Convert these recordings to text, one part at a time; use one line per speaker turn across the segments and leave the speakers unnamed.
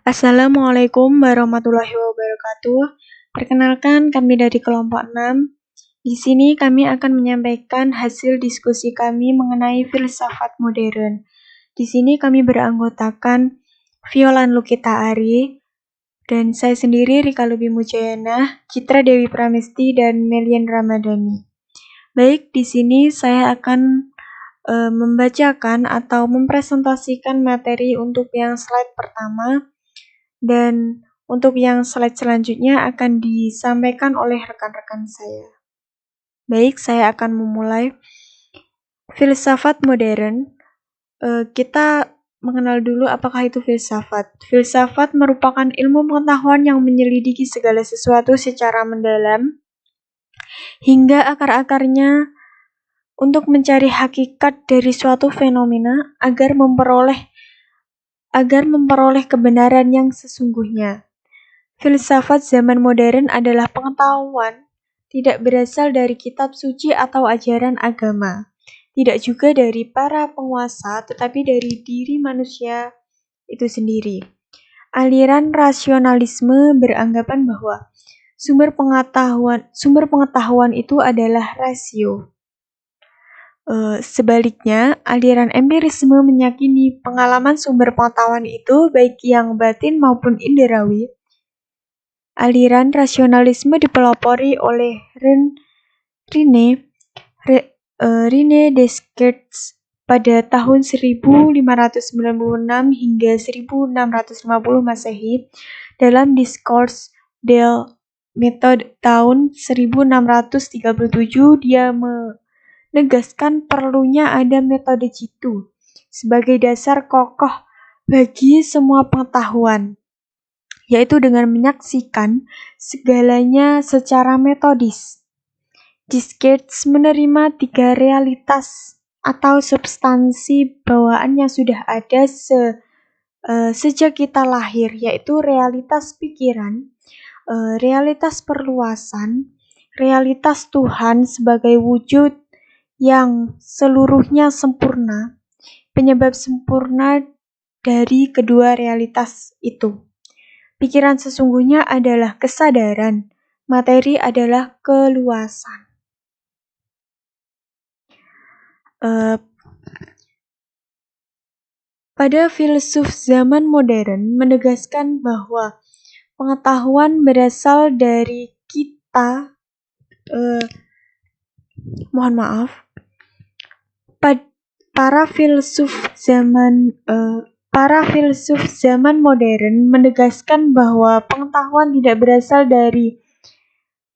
Assalamualaikum warahmatullahi wabarakatuh. Perkenalkan, kami dari kelompok 6. Di sini kami akan menyampaikan hasil diskusi kami mengenai filsafat modern. Di sini kami beranggotakan Violan Lukita Ari, dan saya sendiri Rika Lubi Mujayana, Citra Dewi Pramesti, dan Melian Ramadhani. Baik, di sini saya akan membacakan atau mempresentasikan materi untuk yang slide pertama, dan untuk yang slide selanjutnya akan disampaikan oleh rekan-rekan saya. Baik, saya akan memulai. Filsafat modern. Kita mengenal dulu apakah itu filsafat. Filsafat merupakan ilmu pengetahuan yang menyelidiki segala sesuatu secara mendalam hingga akar-akarnya untuk mencari hakikat dari suatu fenomena agar memperoleh kebenaran yang sesungguhnya. Filsafat zaman modern adalah pengetahuan tidak berasal dari kitab suci atau ajaran agama, tidak juga dari para penguasa, tetapi dari diri manusia itu sendiri. Aliran rasionalisme beranggapan bahwa sumber pengetahuan itu adalah rasio. Sebaliknya, aliran empirisme meyakini pengalaman sumber pengetahuan itu baik yang batin maupun inderawi. Aliran rasionalisme dipelopori oleh René Descartes pada tahun 1596 hingga 1650 Masehi. Dalam Discours des Méthodes tahun 1637, dia menegaskan perlunya ada metode jitu sebagai dasar kokoh bagi semua pengetahuan, yaitu dengan menyaksikan segalanya secara metodis. Descartes menerima 3 realitas atau substansi bawaan yang sudah ada sejak kita lahir, yaitu realitas pikiran, realitas perluasan, realitas Tuhan sebagai wujud yang seluruhnya sempurna, penyebab sempurna dari kedua realitas itu. Pikiran sesungguhnya adalah kesadaran, materi adalah keluasan. Pada filsuf zaman modern menegaskan bahwa pengetahuan berasal dari kita. Para filsuf zaman modern menegaskan bahwa pengetahuan tidak berasal dari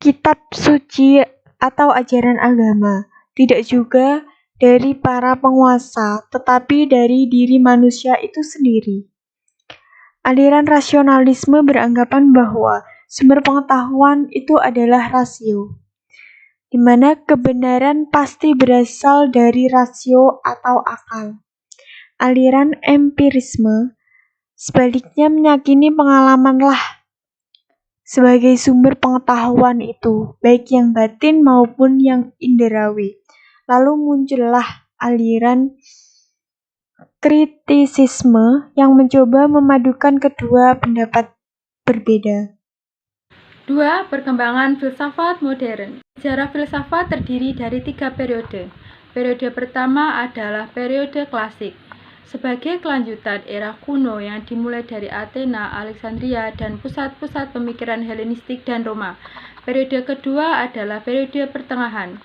kitab suci atau ajaran agama, tidak juga dari para penguasa, tetapi dari diri manusia itu sendiri. Aliran rasionalisme beranggapan bahwa sumber pengetahuan itu adalah rasio, di mana kebenaran pasti berasal dari rasio atau akal. Aliran empirisme sebaliknya meyakini pengalamanlah sebagai sumber pengetahuan itu, baik yang batin maupun yang inderawi. Lalu muncullah aliran kritisisme yang mencoba memadukan kedua pendapat berbeda.
2. Perkembangan filsafat modern. Sejarah filsafat terdiri dari 3 periode. Periode pertama adalah periode klasik, sebagai kelanjutan era kuno yang dimulai dari Athena, Alexandria, dan pusat-pusat pemikiran Helenistik dan Roma. Periode kedua adalah periode pertengahan.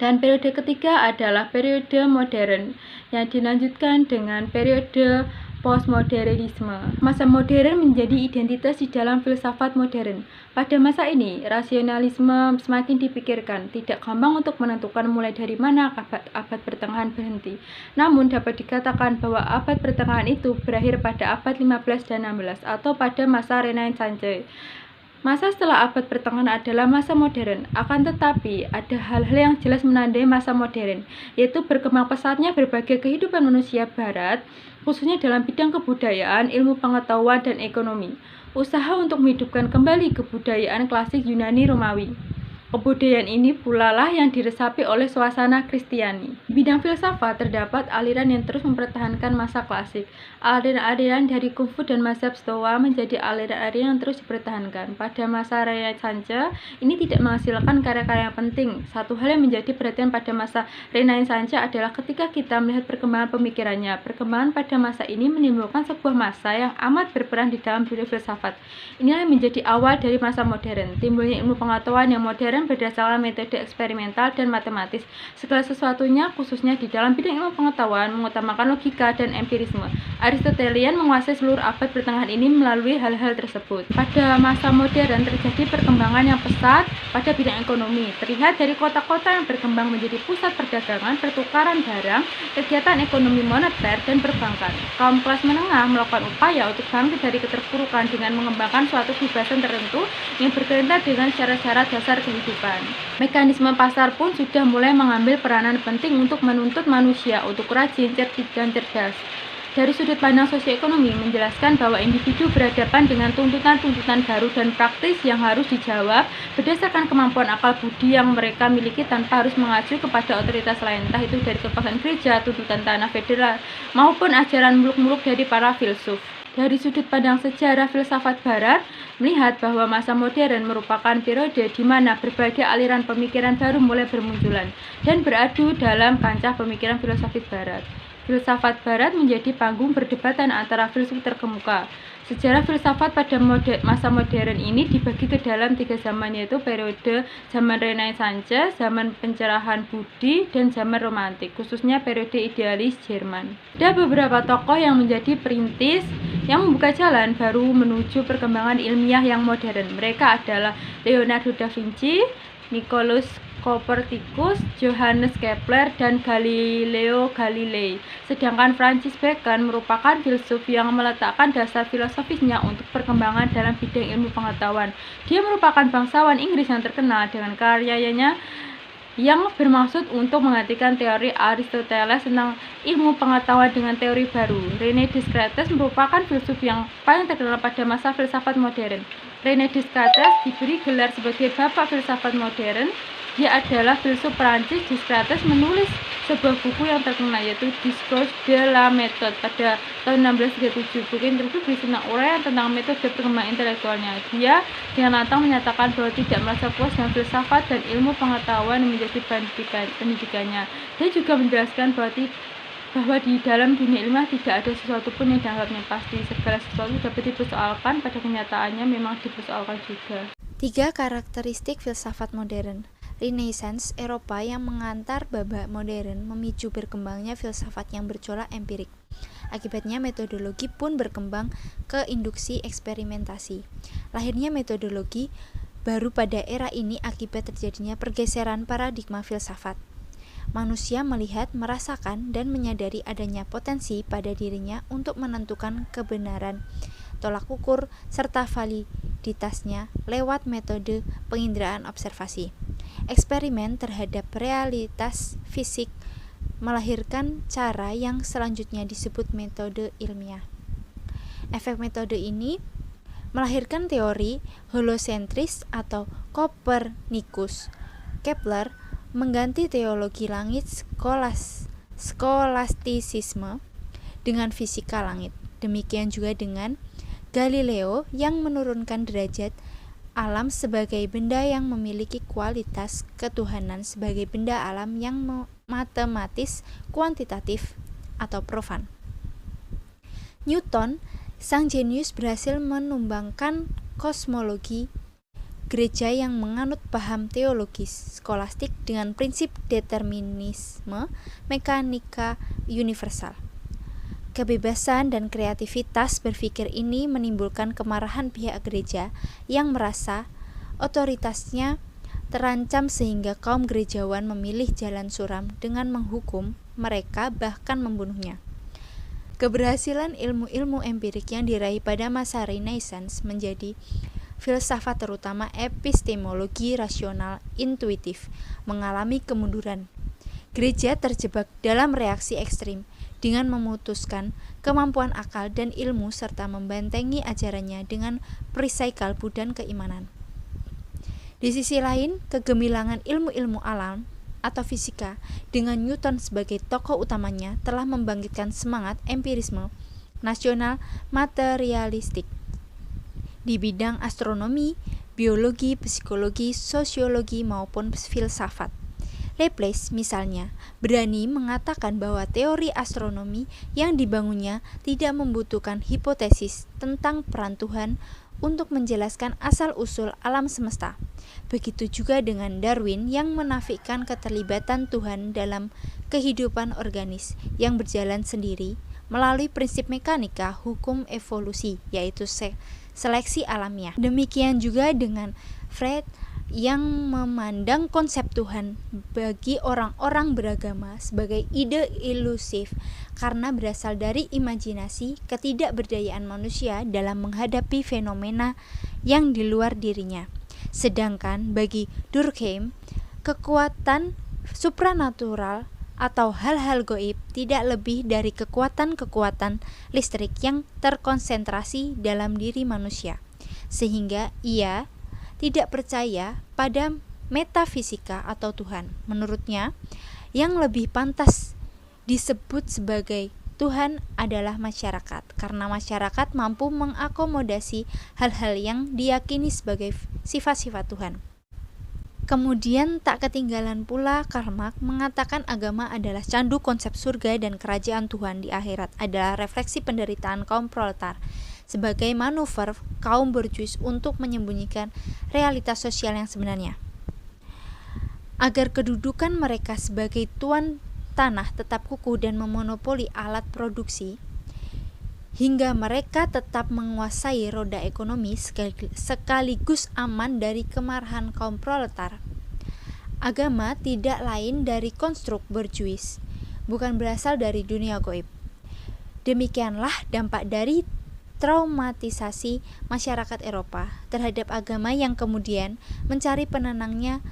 Dan periode ketiga adalah periode modern, yang dilanjutkan dengan periode postmodernisme. Masa modern menjadi identitas di dalam filsafat modern. Pada masa ini, rasionalisme semakin dipikirkan, tidak gampang untuk menentukan mulai dari mana abad pertengahan berhenti. Namun dapat dikatakan bahwa abad pertengahan itu berakhir pada abad 15 dan 16 atau pada masa Renaissance. Masa setelah abad pertengahan adalah masa modern, akan tetapi ada hal-hal yang jelas menandai masa modern, yaitu berkembang pesatnya berbagai kehidupan manusia barat, khususnya dalam bidang kebudayaan, ilmu pengetahuan, dan ekonomi. Usaha untuk menghidupkan kembali kebudayaan klasik Yunani Romawi. Kebudayaan ini pula lah yang diresapi oleh suasana Kristiani. Di bidang filsafat terdapat aliran yang terus mempertahankan masa klasik. Aliran-aliran dari Kungfu dan mazhab Stoa menjadi aliran-aliran yang terus dipertahankan. Pada masa Renaissance, ini tidak menghasilkan karya-karya yang penting. Satu hal yang menjadi perhatian pada masa Renaissance adalah ketika kita melihat perkembangan pemikirannya. Perkembangan pada masa ini menimbulkan sebuah masa yang amat berperan di dalam dunia filsafat. Inilah yang menjadi awal dari masa modern. Timbulnya ilmu pengetahuan yang modern berdasarkan metode eksperimental dan matematis. Segala sesuatunya, khususnya di dalam bidang ilmu pengetahuan, mengutamakan logika dan empirisme. Aristotelian menguasai seluruh abad pertengahan ini melalui hal-hal tersebut. Pada masa modern terjadi perkembangan yang pesat pada bidang ekonomi. Terlihat dari kota-kota yang berkembang menjadi pusat perdagangan, pertukaran barang, kegiatan ekonomi moneter, dan perbankan. Kaum kelas menengah melakukan upaya untuk bangkit dari keterpurukan dengan mengembangkan suatu kebebasan tertentu yang berkaitan dengan syarat-syarat dasar kehidupan. Mekanisme pasar pun sudah mulai mengambil peranan penting untuk menuntut manusia untuk rajin, cerdik, dan cerdas. Dari sudut pandang sosioekonomi menjelaskan bahwa individu berhadapan dengan tuntutan-tuntutan baru dan praktis yang harus dijawab berdasarkan kemampuan akal budi yang mereka miliki tanpa harus mengacu kepada otoritas lain, entah itu dari kekuasaan gereja, tuntutan tanah federal, maupun ajaran muluk-muluk dari para filsuf. Dari sudut pandang sejarah filsafat barat, melihat bahwa masa modern merupakan periode di mana berbagai aliran pemikiran baru mulai bermunculan dan beradu dalam kancah pemikiran filosofis barat. Filsafat barat menjadi panggung perdebatan antara filsuf terkemuka. Sejarah filsafat pada masa modern ini dibagi ke dalam 3 zaman, yaitu periode zaman Renaissance, zaman pencerahan budi, dan zaman romantik, khususnya periode idealis Jerman. Ada beberapa tokoh yang menjadi perintis yang membuka jalan baru menuju perkembangan ilmiah yang modern. Mereka adalah Leonardo da Vinci, Nicolaus Copernicus, Johannes Kepler, dan Galileo Galilei. Sedangkan Francis Bacon merupakan filsuf yang meletakkan dasar filosofisnya untuk perkembangan dalam bidang ilmu pengetahuan. Dia merupakan bangsawan Inggris yang terkenal dengan karyanya yang bermaksud untuk menggantikan teori Aristoteles tentang ilmu pengetahuan dengan teori baru. René Descartes merupakan filsuf yang paling terkenal pada masa filsafat modern. René Descartes diberi gelar sebagai bapak filsafat modern. Dia adalah filsuf Prancis. Descartes menulis sebuah buku yang terkenal, yaitu Discours de la Méthode pada tahun 1637. Buku tersebut berisi uraian tentang metode perkembangan intelektualnya. Dia dengan lantang menyatakan bahwa tidak merasa puas dengan filsafat dan ilmu pengetahuan yang menjadi pendidikannya. Dia juga menjelaskan bahwa di dalam dunia ilmiah tidak ada sesuatu pun yang dianggapnya pasti. Segala sesuatu dapat dipersoalkan, pada kenyataannya memang dipersoalkan juga.
3 karakteristik filsafat modern. Renaissance Eropa yang mengantar babak modern memicu berkembangnya filsafat yang bercorak empirik. Akibatnya metodologi pun berkembang ke induksi eksperimentasi. Lahirnya metodologi baru pada era ini akibat terjadinya pergeseran paradigma filsafat. Manusia melihat, merasakan, dan menyadari adanya potensi pada dirinya untuk menentukan kebenaran, tolak ukur, serta validitasnya lewat metode penginderaan observasi. Eksperimen terhadap realitas fisik melahirkan cara yang selanjutnya disebut metode ilmiah. Efek metode ini melahirkan teori heliocentris atau Copernicus. Kepler mengganti teologi langit skolastisisme dengan fisika langit. Demikian juga dengan Galileo yang menurunkan derajat alam sebagai benda yang memiliki kualitas ketuhanan sebagai benda alam yang matematis, kuantitatif, atau profan. Newton, sang jenius, berhasil menumbangkan kosmologi gereja yang menganut paham teologis skolastik dengan prinsip determinisme mekanika universal. Kebebasan dan kreativitas berpikir ini menimbulkan kemarahan pihak gereja yang merasa otoritasnya terancam sehingga kaum gerejawan memilih jalan suram dengan menghukum mereka, bahkan membunuhnya. Keberhasilan ilmu-ilmu empirik yang diraih pada masa Renaissance menjadi filsafat, terutama epistemologi rasional intuitif, mengalami kemunduran. Gereja terjebak dalam reaksi ekstrim dengan memutuskan kemampuan akal dan ilmu serta membentengi ajarannya dengan perisai kalbu dan keimanan. Di sisi lain, kegemilangan ilmu-ilmu alam atau fisika dengan Newton sebagai tokoh utamanya telah membangkitkan semangat empirisme nasional materialistik di bidang astronomi, biologi, psikologi, sosiologi maupun filsafat. Laplace misalnya berani mengatakan bahwa teori astronomi yang dibangunnya tidak membutuhkan hipotesis tentang peran Tuhan untuk menjelaskan asal-usul alam semesta. Begitu juga dengan Darwin yang menafikan keterlibatan Tuhan dalam kehidupan organis yang berjalan sendiri melalui prinsip mekanika hukum evolusi, yaitu seleksi alamiah. Demikian juga dengan Freud yang memandang konsep Tuhan bagi orang-orang beragama sebagai ide ilusif karena berasal dari imajinasi ketidakberdayaan manusia dalam menghadapi fenomena yang di luar dirinya. Sedangkan bagi Durkheim, kekuatan supranatural atau hal-hal gaib tidak lebih dari kekuatan-kekuatan listrik yang terkonsentrasi dalam diri manusia, sehingga ia tidak percaya pada metafisika atau Tuhan. Menurutnya, yang lebih pantas disebut sebagai Tuhan adalah masyarakat, karena masyarakat mampu mengakomodasi hal-hal yang diyakini sebagai sifat-sifat Tuhan. Kemudian tak ketinggalan pula Karl Marx mengatakan agama adalah candu konsep surga dan kerajaan Tuhan di akhirat adalah refleksi penderitaan kaum proletar sebagai manuver kaum borjuis untuk menyembunyikan realitas sosial yang sebenarnya. Agar kedudukan mereka sebagai tuan tanah tetap kukuh dan memonopoli alat produksi, hingga mereka tetap menguasai roda ekonomi sekaligus aman dari kemarahan kaum proletar. Agama tidak lain dari konstruk borjuis, bukan berasal dari dunia gaib. Demikianlah dampak dari traumatisasi masyarakat Eropa terhadap agama yang kemudian mencari penenangnya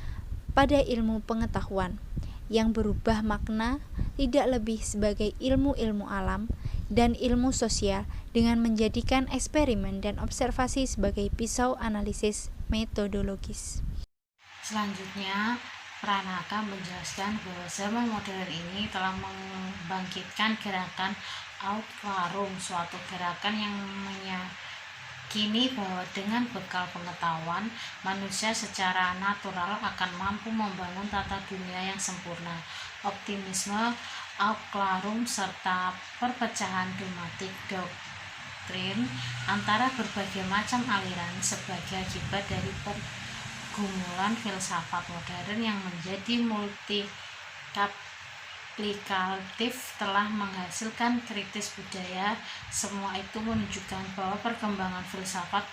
pada ilmu pengetahuan yang berubah makna tidak lebih sebagai ilmu-ilmu alam dan ilmu sosial dengan menjadikan eksperimen dan observasi sebagai pisau analisis metodologis.
Selanjutnya, Pranaka menjelaskan bahwa zaman modern ini telah membangkitkan gerakan Outklarum, suatu gerakan yang meyakini bahwa dengan bekal pengetahuan, manusia secara natural akan mampu membangun tata dunia yang sempurna. Optimisme Outklarum serta perpecahan dogmatik doktrin antara berbagai macam aliran sebagai akibat dari pergumulan filsafat modern yang menjadi multi-aplikatif telah menghasilkan kritis budaya. Semua itu menunjukkan bahwa perkembangan filsafat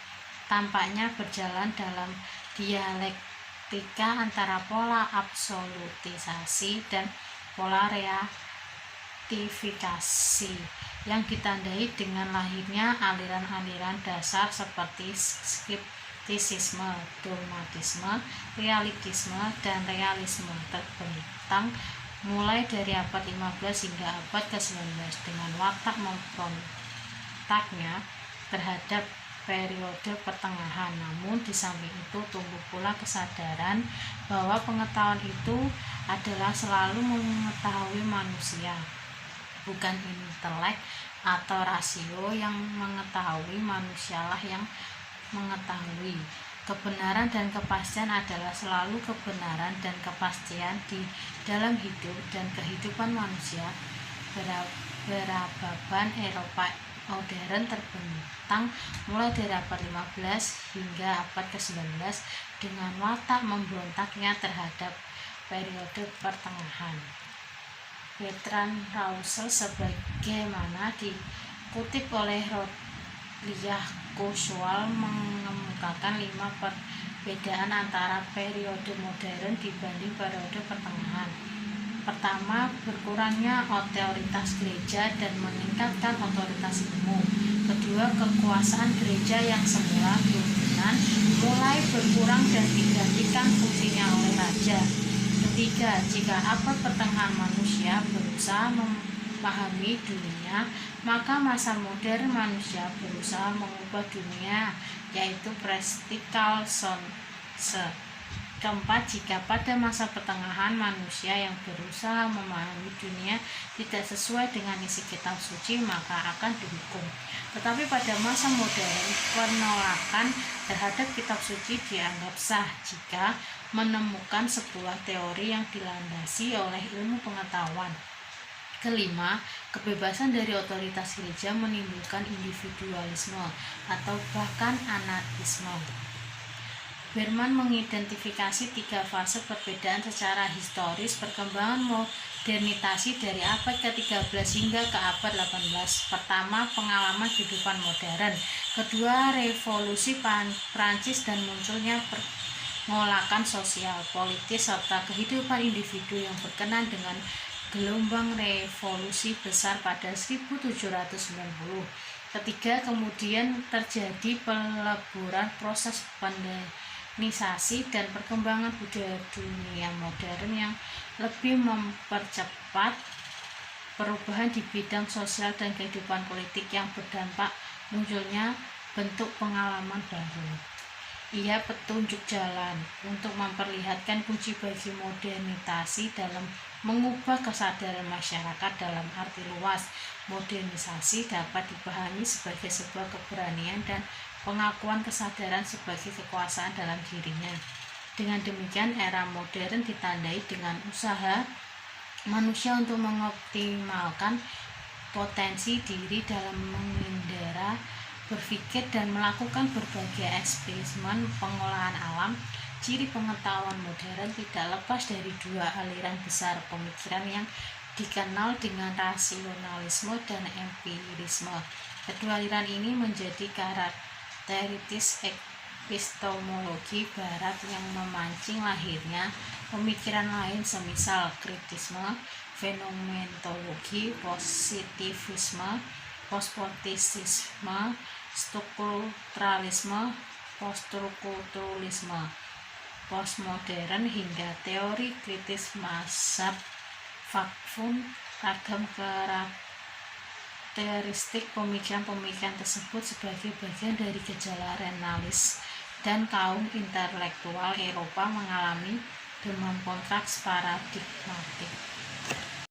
tampaknya berjalan dalam dialektika antara pola absolutisasi dan pola reaktifikasi yang ditandai dengan lahirnya aliran-aliran dasar seperti skeptisisme, dogmatisme, realistisme, dan realisme terbentang mulai dari abad 15 hingga abad ke-19 dengan watak memberontaknya terhadap periode pertengahan. Namun di samping itu tumbuh pula kesadaran bahwa pengetahuan itu adalah selalu mengetahui manusia, bukan intelek atau rasio yang mengetahui, manusialah yang mengetahui. Kebenaran dan kepastian adalah selalu kebenaran dan kepastian di dalam hidup dan kehidupan manusia. Peradaban Eropa modern terbentang mulai dari abad 15 hingga abad ke-19 dengan watak memberontaknya terhadap periode pertengahan. Bertrand Russell sebagaimana dikutip oleh Rodliah Kurzweil mengemukakan 5 perbedaan antara periode modern dibanding periode pertengahan. Pertama, berkurangnya otoritas gereja dan meningkatkan otoritas ilmu. Kedua, kekuasaan gereja yang semula dominan mulai berkurang dan digantikan fungsinya oleh raja. Ketiga, jika abad pertengahan manusia berusaha memahami dunia, maka masa modern manusia berusaha mengubah dunia, yaitu practical science. Keempat, jika pada masa pertengahan manusia yang berusaha memahami dunia tidak sesuai dengan isi kitab suci, maka akan dihukum. Tetapi pada masa modern, penolakan terhadap kitab suci dianggap sah jika menemukan sebuah teori yang dilandasi oleh ilmu pengetahuan. Kelima, kebebasan dari otoritas gereja menimbulkan individualisme atau bahkan anarkisme. Berman mengidentifikasi 3 fase perbedaan secara historis perkembangan modernisasi dari abad ke-13 hingga ke abad 18. Pertama, pengalaman kehidupan modern. Kedua, revolusi Prancis dan munculnya pengolakan sosial, politis, serta kehidupan individu yang berkenan dengan gelombang revolusi besar pada 1790. Ketiga, kemudian terjadi peleburan proses modernisasi dan perkembangan budaya dunia modern yang lebih mempercepat perubahan di bidang sosial dan kehidupan politik yang berdampak munculnya bentuk pengalaman baru. Ia petunjuk jalan untuk memperlihatkan kunci bagi modernisasi dalam mengubah kesadaran masyarakat dalam arti luas. Modernisasi dapat dipahami sebagai sebuah keberanian dan pengakuan kesadaran sebagai kekuasaan dalam dirinya. Dengan demikian, era modern ditandai dengan usaha manusia untuk mengoptimalkan potensi diri dalam mengendara, berpikir, dan melakukan berbagai eksperimen pengolahan alam. Ciri pengetahuan modern tidak lepas dari 2 aliran besar pemikiran yang dikenal dengan rasionalisme dan empirisme. Kedua aliran ini menjadi karakteristik epistemologi barat yang memancing lahirnya pemikiran lain semisal kritisme, fenomenologi, positivisme, postmodernisme, strukturalisme, poststrukturalisme, postmodern hingga teori kritis mazhab fakfun. Ragam karakteristik pemikiran-pemikiran tersebut sebagai bagian dari gejala renalis dan kaum intelektual Eropa mengalami demam kontraks paradigmatik.